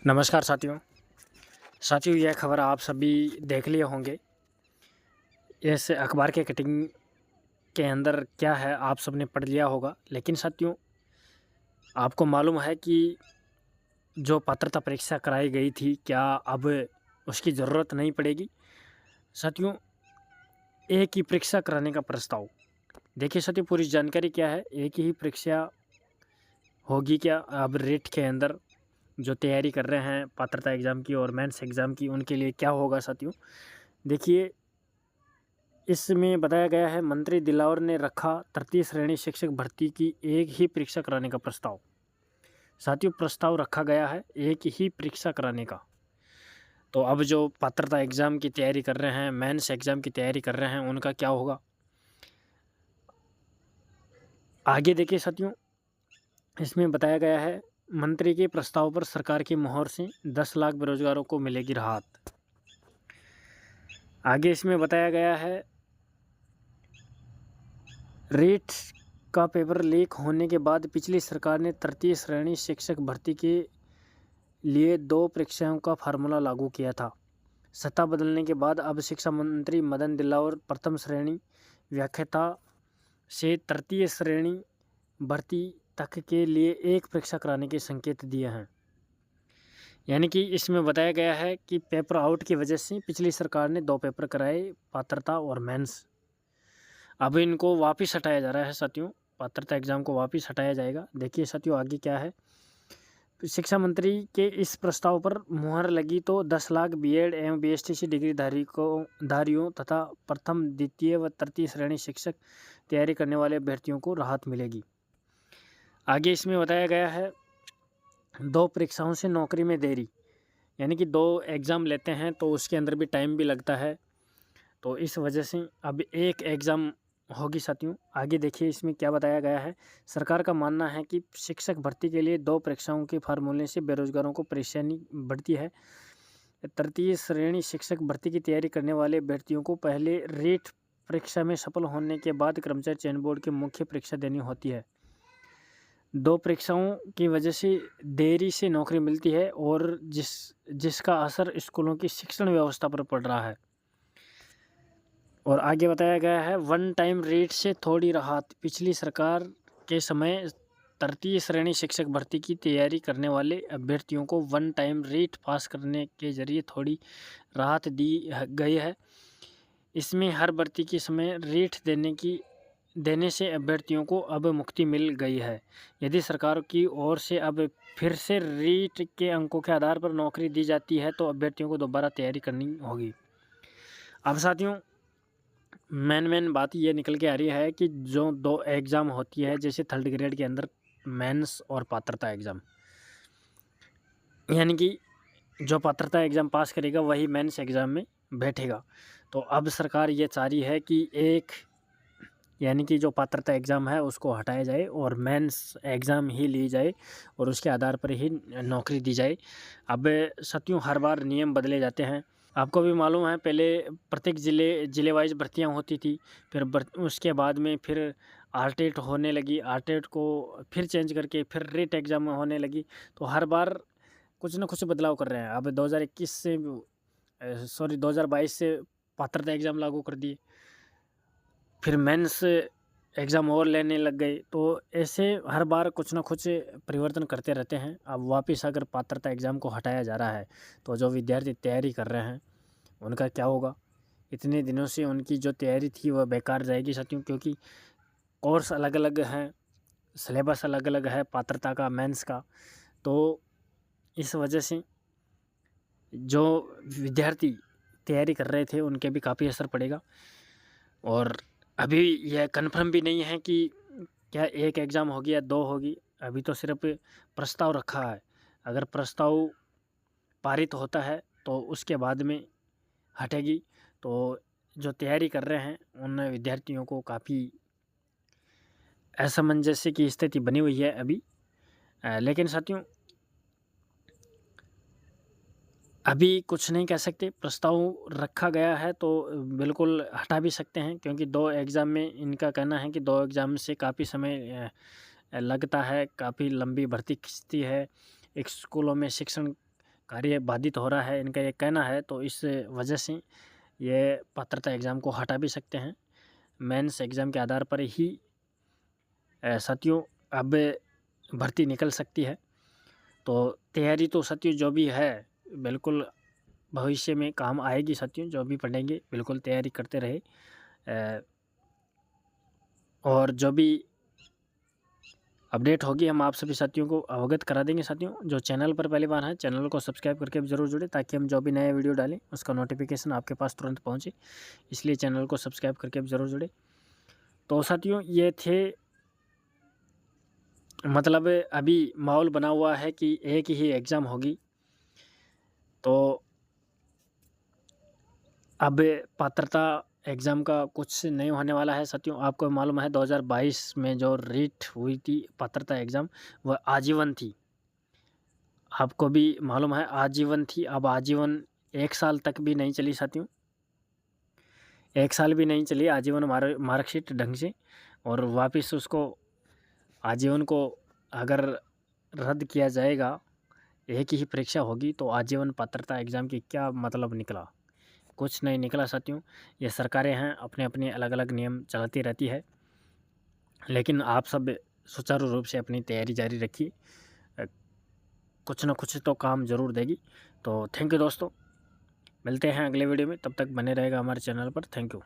नमस्कार साथियों, यह खबर आप सभी देख लिए होंगे। इस अखबार के कटिंग के अंदर क्या है आप सबने पढ़ लिया होगा। लेकिन साथियों, आपको मालूम है कि जो पात्रता परीक्षा कराई गई थी, क्या अब उसकी ज़रूरत नहीं पड़ेगी? साथियों, एक ही परीक्षा कराने का प्रस्ताव। देखिए साथियों, पूरी जानकारी क्या है। एक ही परीक्षा होगी क्या अब रेट के अंदर? जो तैयारी कर रहे हैं पात्रता एग्ज़ाम की और मेंस एग्ज़ाम की, उनके लिए क्या होगा साथियों? देखिए, इसमें बताया गया है, मंत्री दिलावर ने रखा तृतीय श्रेणी शिक्षक भर्ती की एक ही परीक्षा कराने का प्रस्ताव। साथियों, प्रस्ताव रखा गया है एक ही परीक्षा कराने का। तो अब जो पात्रता एग्ज़ाम की तैयारी कर रहे हैं, मेंस एग्ज़ाम की तैयारी कर रहे हैं, उनका क्या होगा? आगे देखिए साथियों, इसमें बताया गया है, मंत्री के प्रस्ताव पर सरकार की मोहर से 10 लाख बेरोजगारों को मिलेगी राहत। आगे इसमें बताया गया है, रीट का पेपर लीक होने के बाद पिछली सरकार ने तृतीय श्रेणी शिक्षक भर्ती के लिए 2 परीक्षाओं का फार्मूला लागू किया था। सत्ता बदलने के बाद अब शिक्षा मंत्री मदन दिलावर प्रथम श्रेणी व्याख्याता से तृतीय श्रेणी भर्ती तक के लिए एक परीक्षा कराने के संकेत दिए हैं। यानी कि इसमें बताया गया है कि पेपर आउट की वजह से पिछली सरकार ने 2 पेपर कराए, पात्रता और मेंस। अब इनको वापस हटाया जा रहा है साथियों, पात्रता एग्ज़ाम को वापस हटाया जाएगा। देखिए साथियों, आगे क्या है। शिक्षा मंत्री के इस प्रस्ताव पर मुहर लगी तो 10 लाख बीएड एवं बीएसटीसी डिग्री धारियों तथा प्रथम, द्वितीय व तृतीय श्रेणी शिक्षक तैयारी करने वाले अभ्यर्थियों को राहत मिलेगी। आगे इसमें बताया गया है, 2 परीक्षाओं से नौकरी में देरी। यानी कि 2 एग्ज़ाम लेते हैं तो उसके अंदर भी टाइम भी लगता है, तो इस वजह से अब एक एग्ज़ाम होगी साथियों। आगे देखिए इसमें क्या बताया गया है। सरकार का मानना है कि शिक्षक भर्ती के लिए 2 परीक्षाओं के फार्मूले से बेरोजगारों को परेशानी बढ़ती है। तृतीय श्रेणी शिक्षक भर्ती की तैयारी करने वाले अभ्यर्थियों को पहले रीट परीक्षा में सफल होने के बाद कर्मचारी चयन बोर्ड की मुख्य परीक्षा देनी होती है। 2 परीक्षाओं की वजह से देरी से नौकरी मिलती है और जिसका असर स्कूलों की शिक्षण व्यवस्था पर पड़ रहा है। और आगे बताया गया है, वन टाइम रेट से थोड़ी राहत। पिछली सरकार के समय तृतीय श्रेणी शिक्षक भर्ती की तैयारी करने वाले अभ्यर्थियों को वन टाइम रेट पास करने के जरिए थोड़ी राहत दी गई है। इसमें हर भर्ती के समय रेट देने से अभ्यर्थियों को अब मुक्ति मिल गई है। यदि सरकार की ओर से अब फिर से रेट के अंकों के आधार पर नौकरी दी जाती है तो अभ्यर्थियों को दोबारा तैयारी करनी होगी। अब साथियों, मेन बात ये निकल के आ रही है कि जो 2 एग्ज़ाम होती है, जैसे थर्ड ग्रेड के अंदर मेंस और पात्रता एग्ज़ाम, यानी कि जो पात्रता एग्ज़ाम पास करेगा वही मेंस एग्ज़ाम में बैठेगा। तो अब सरकार ये चाह रही है कि एक, यानी कि जो पात्रता एग्ज़ाम है उसको हटाया जाए और मेंस एग्ज़ाम ही ली जाए और उसके आधार पर ही नौकरी दी जाए। अब साथियों, हर बार नियम बदले जाते हैं। आपको भी मालूम है, पहले प्रत्येक ज़िले वाइज़ भर्तियाँ होती थी, फिर उसके बाद में फिर आरटेट होने लगी, आरटेट को फिर चेंज करके फिर रीट एग्ज़ाम होने लगी। तो हर बार कुछ न कुछ बदलाव कर रहे हैं। अब 2021 से 2022 से पात्रता एग्ज़ाम लागू कर दिए, फिर मेंस एग्ज़ाम और लेने लग गए। तो ऐसे हर बार कुछ ना कुछ परिवर्तन करते रहते हैं। अब वापस अगर पात्रता एग्ज़ाम को हटाया जा रहा है तो जो विद्यार्थी तैयारी कर रहे हैं उनका क्या होगा? इतने दिनों से उनकी जो तैयारी थी वह बेकार जाएगी साथियों, क्योंकि कोर्स अलग-अलग हैं, सिलेबस अलग-अलग है पात्रता का, मेंस का। तो इस वजह से जो विद्यार्थी तैयारी कर रहे थे उनके भी काफ़ी असर पड़ेगा। और अभी यह कन्फर्म भी नहीं है कि क्या 1 एग्ज़ाम होगी या 2 होगी। अभी तो सिर्फ प्रस्ताव रखा है। अगर प्रस्ताव पारित होता है तो उसके बाद में हटेगी। तो जो तैयारी कर रहे हैं उन विद्यार्थियों को काफ़ी असमंजस्य की स्थिति बनी हुई है अभी। लेकिन साथियों, अभी कुछ नहीं कह सकते। प्रस्ताव रखा गया है तो बिल्कुल हटा भी सकते हैं, क्योंकि 2 एग्ज़ाम में इनका कहना है कि 2 एग्ज़ाम से काफ़ी समय लगता है, काफ़ी लंबी भर्ती खिंचती है। एक स्कूलों में शिक्षण कार्य बाधित हो रहा है, इनका ये कहना है, तो इस वजह से ये पात्रता एग्ज़ाम को हटा भी सकते हैं। मेंस एग्ज़ाम के आधार पर ही साथियों अब भर्ती निकल सकती है। तो तैयारी तो साथियों जो भी है बिल्कुल भविष्य में काम आएगी साथियों, जो भी पढ़ेंगे बिल्कुल तैयारी करते रहे। और जो भी अपडेट होगी हम आप सभी साथियों को अवगत करा देंगे। साथियों जो चैनल पर पहली बार है, चैनल को सब्सक्राइब करके ज़रूर जुड़े, ताकि हम जो भी नया वीडियो डालें उसका नोटिफिकेशन आपके पास तुरंत पहुंचे। इसलिए चैनल को सब्सक्राइब करके ज़रूर जुड़े। तो साथियों ये थे, मतलब अभी माहौल बना हुआ है कि एक ही एग्ज़ाम होगी। तो अब पात्रता एग्ज़ाम का कुछ नहीं होने वाला है साथियों। आपको मालूम है 2022 में जो रीट हुई थी पात्रता एग्ज़ाम, वह आजीवन थी। आपको भी मालूम है आजीवन थी। अब आजीवन 1 साल तक भी नहीं चली साथियों, 1 साल भी नहीं चली आजीवन मार्कशीट ढंग से। और वापस उसको आजीवन को अगर रद्द किया जाएगा, एक ही परीक्षा होगी, तो आजीवन पात्रता एग्ज़ाम की क्या मतलब निकला? कुछ नहीं निकला साथियों। ये सरकारें हैं, अपने अपने अलग अलग नियम चलाती रहती है, लेकिन आप सब सुचारू रूप से अपनी तैयारी जारी रखिए, कुछ ना कुछ तो काम ज़रूर देगी। तो थैंक यू दोस्तों, मिलते हैं अगले वीडियो में, तब तक बने रहेगा हमारे चैनल पर। Thank you.